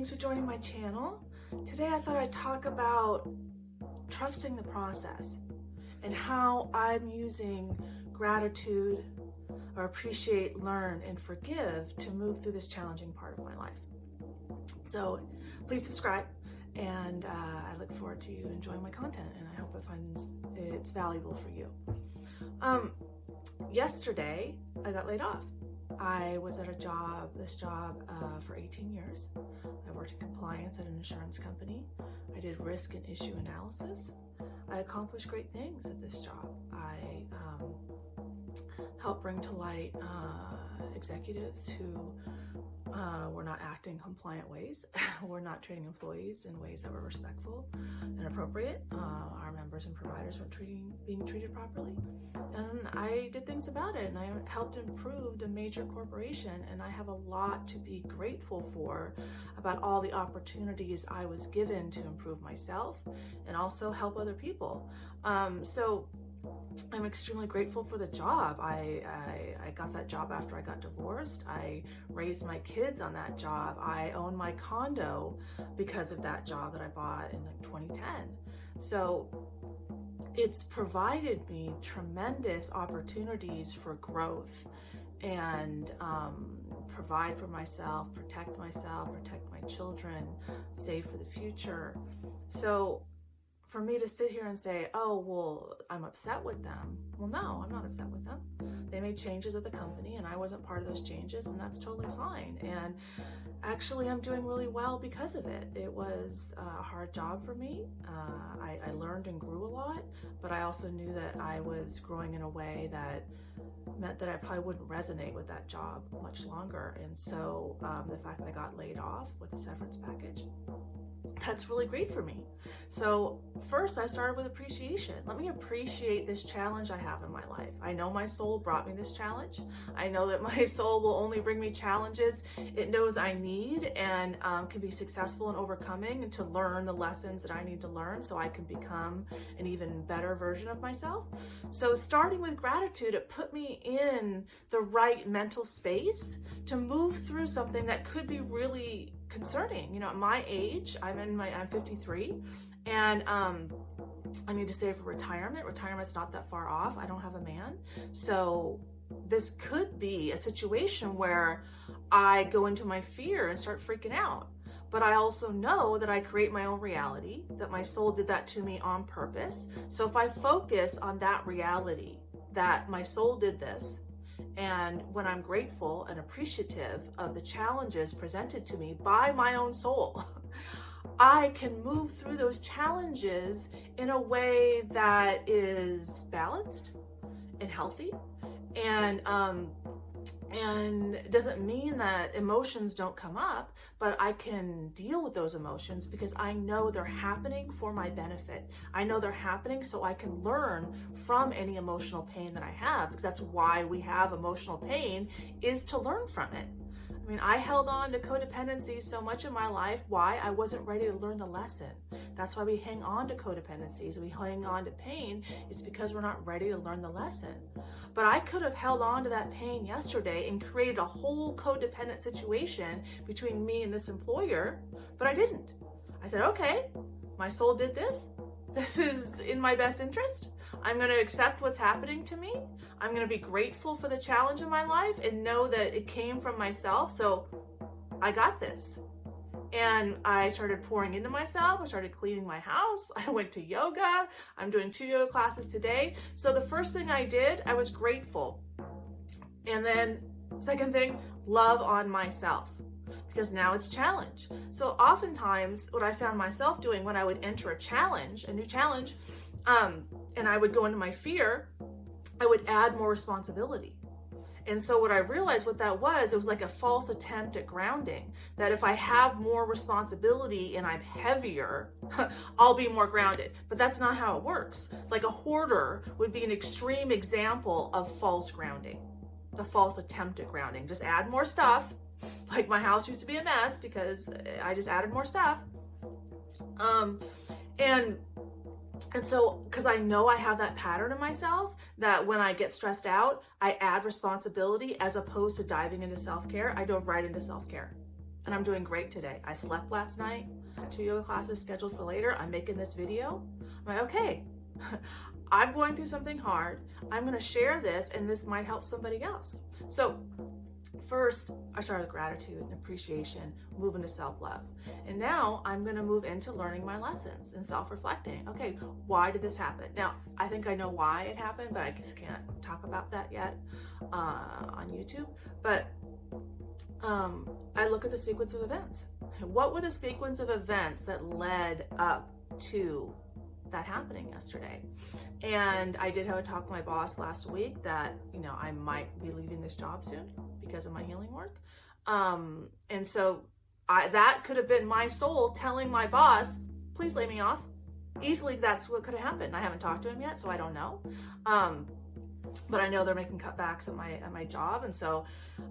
thanks for joining my channel. Today I thought I'd talk about trusting the process and how I'm using gratitude or appreciate, learn, and forgive to move through this challenging part of my life. So please subscribe, and I look forward to you enjoying my content, and I hope it's valuable for you. Yesterday I got laid off. I was at this job for 18 years. I worked in compliance at an insurance company. I did risk and issue analysis. I accomplished great things at this job. I helped bring to light executives who were not acting compliant ways, were not treating employees in ways that were respectful and appropriate. Our members and providers weren't being treated properly. And I did things about it, and I helped improve a major corporation, and I have a lot to be grateful for about all the opportunities I was given to improve myself and also help other people. So I'm extremely grateful for the job. I got that job after I got divorced. I raised my kids on that job. I own my condo because of that job that I bought in 2010. So it's provided me tremendous opportunities for growth and provide for myself, protect my children, save for the future. So for me to sit here and say, oh, well, I'm upset with them. Well, no, I'm not upset with them. They made changes at the company and I wasn't part of those changes, and that's totally fine. And actually, I'm doing really well because of it. It was a hard job for me. I learned and grew a lot, but I also knew that I was growing in a way that meant that I probably wouldn't resonate with that job much longer. And so the fact that I got laid off with a severance package, that's really great for me. So first I started with appreciation. Let me appreciate this challenge I have in my life. I know my soul brought me this challenge. I know that my soul will only bring me challenges it knows I need and can be successful in overcoming, and to learn the lessons that I need to learn so I can become an even better version of myself. So starting with gratitude, it put me in the right mental space to move through something that could be really concerning. You know, at my age, I'm 53, and I need to save for retirement. Retirement's not that far off. I don't have a man. So this could be a situation where I go into my fear and start freaking out. But I also know that I create my own reality, that my soul did that to me on purpose. So if I focus on that reality, that my soul did this, and when I'm grateful and appreciative of the challenges presented to me by my own soul, I can move through those challenges in a way that is balanced and healthy, and it doesn't mean that emotions don't come up, but I can deal with those emotions because I know they're happening for my benefit. I know they're happening so I can learn from any emotional pain that I have, because that's why we have emotional pain, is to learn from it. I mean, I held on to codependency so much in my life. Why? I wasn't ready to learn the lesson. That's why we hang on to codependencies. We hang on to pain. It's because we're not ready to learn the lesson. But I could have held on to that pain yesterday and created a whole codependent situation between me and this employer, but I didn't. I said, okay, my soul did this. This is in my best interest. I'm going to accept what's happening to me. I'm going to be grateful for the challenge in my life and know that it came from myself. So I got this. And I started pouring into myself. I started cleaning my house. I went to yoga. I'm doing 2 yoga classes today. So the first thing I did, I was grateful. And then second thing, love on myself, because now it's challenge. So oftentimes what I found myself doing when I would enter a new challenge, and I would go into my fear, I would add more responsibility. And so what I realized what that was, it was like a false attempt at grounding, that if I have more responsibility and I'm heavier, I'll be more grounded. But that's not how it works. Like a hoarder would be an extreme example of false grounding, the false attempt at grounding. Just add more stuff. Like my house used to be a mess because I just added more stuff. And so, because I know I have that pattern in myself, that when I get stressed out, I add responsibility as opposed to diving into self-care. I dove right into self-care. and I'm doing great today. I slept last night, got 2 yoga classes scheduled for later. I'm making this video. I'm like, okay, I'm going through something hard. I'm going to share this, and this might help somebody else. So first, I started with gratitude and appreciation, moving to self-love. And now I'm going to move into learning my lessons and self-reflecting. Okay, why did this happen? Now, I think I know why it happened, but I just can't talk about that yet on YouTube. But I look at the sequence of events. What were the sequence of events that led up to that happening yesterday? And I did have a talk with my boss last week that, you know, I might be leaving this job soon because of my healing work. And so that could have been my soul telling my boss, please lay me off. Easily that's what could have happened. I haven't talked to him yet, so I don't know. But I know they're making cutbacks at my job, and so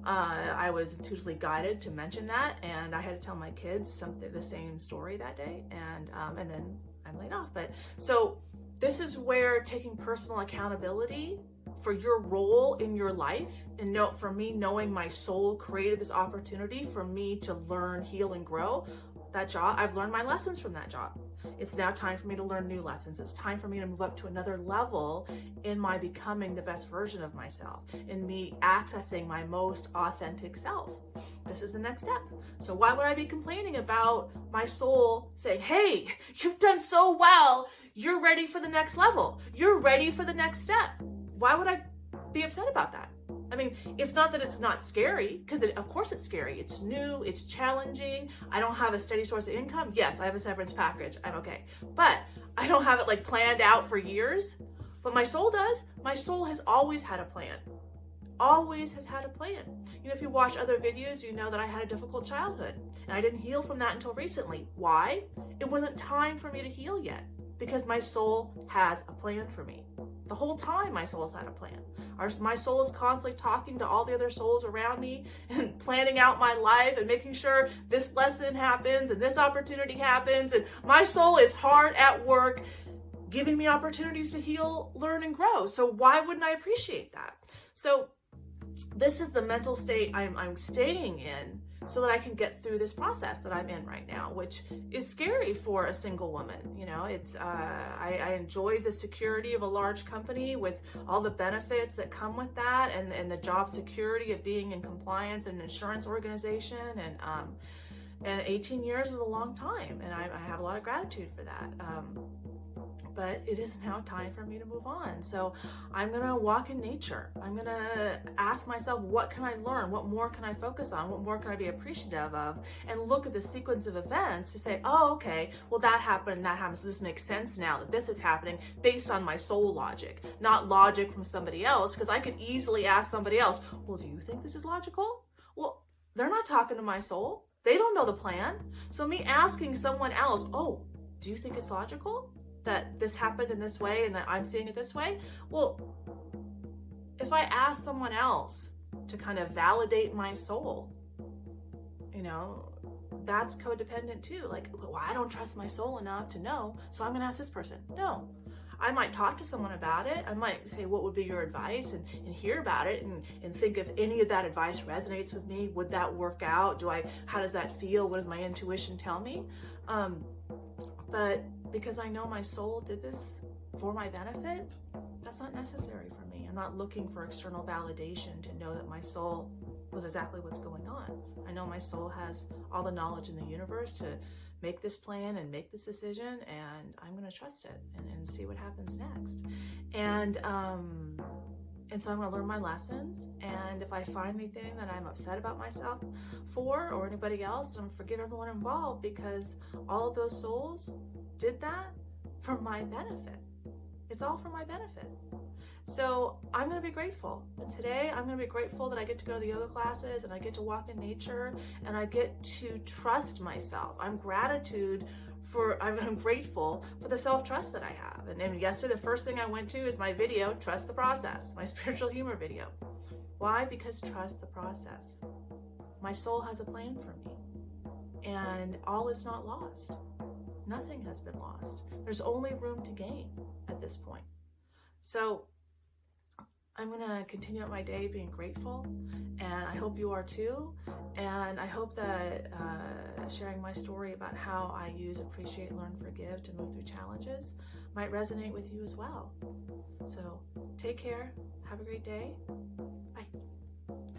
I was intuitively guided to mention that, and I had to tell my kids the same story that day, and then I'm laid off. But so this is where taking personal accountability for your role in your life, and for me, knowing my soul created this opportunity for me to learn, heal, and grow. That job, I've learned my lessons from that job. It's now time for me to learn new lessons. It's time for me to move up to another level in my becoming the best version of myself, in me accessing my most authentic self. This is the next step. So why would I be complaining about my soul saying, hey, you've done so well. You're ready for the next level. You're ready for the next step. Why would I be upset about that? I mean, it's not that it's not scary, because of course it's scary. It's new, it's challenging. I don't have a steady source of income. Yes, I have a severance package. I'm okay. But I don't have it like planned out for years. But my soul does. My soul has always had a plan. Always has had a plan. You know, if you watch other videos, you know that I had a difficult childhood. And I didn't heal from that until recently. Why? It wasn't time for me to heal yet, because my soul has a plan for me. The whole time my soul's had a plan. My soul is constantly talking to all the other souls around me and planning out my life and making sure this lesson happens and this opportunity happens. And my soul is hard at work giving me opportunities to heal, learn, and grow. So why wouldn't I appreciate that? So this is the mental state I'm staying in so that I can get through this process that I'm in right now, which is scary for a single woman. You know, it's I enjoy the security of a large company with all the benefits that come with that, and the job security of being in compliance in an insurance organization, and 18 years is a long time, and I have a lot of gratitude for that. But it is now time for me to move on. So I'm going to walk in nature. I'm going to ask myself, what can I learn? What more can I focus on? What more can I be appreciative of? And look at the sequence of events to say, oh, okay, well, that happened and that happened. So this makes sense now that this is happening based on my soul logic, not logic from somebody else. Because I could easily ask somebody else, well, do you think this is logical? Well, they're not talking to my soul. They don't know the plan. So me asking someone else, oh, do you think it's logical that this happened in this way and that I'm seeing it this way? Well, if I ask someone else to kind of validate my soul, you know, that's codependent too. Like, well, I don't trust my soul enough to know, so I'm going to ask this person. No. I might talk to someone about it. I might say, what would be your advice, and hear about it and think if any of that advice resonates with me. Would that work out? How does that feel? What does my intuition tell me? But because I know my soul did this for my benefit, that's not necessary for me. I'm not looking for external validation to know that my soul was exactly what's going on. I know my soul has all the knowledge in the universe to make this plan and make this decision, and I'm going to trust it and see what happens next. And so I'm going to learn my lessons, and if I find anything that I'm upset about myself for or anybody else, then I'm going to forgive everyone involved, because all of those souls did that for my benefit. It's all for my benefit. So I'm going to be grateful. And today I'm going to be grateful that I get to go to the yoga classes and I get to walk in nature and I get to trust myself. I'm grateful for the self-trust that I have. And yesterday, the first thing I went to is my video, Trust the Process, my spiritual humor video. Why? Because trust the process. My soul has a plan for me, and all is not lost. Nothing has been lost. There's only room to gain at this point. So I'm gonna continue out my day being grateful, and I hope you are too. And I hope that sharing my story about how I use Appreciate, Learn, Forgive to move through challenges might resonate with you as well. So take care, have a great day, bye.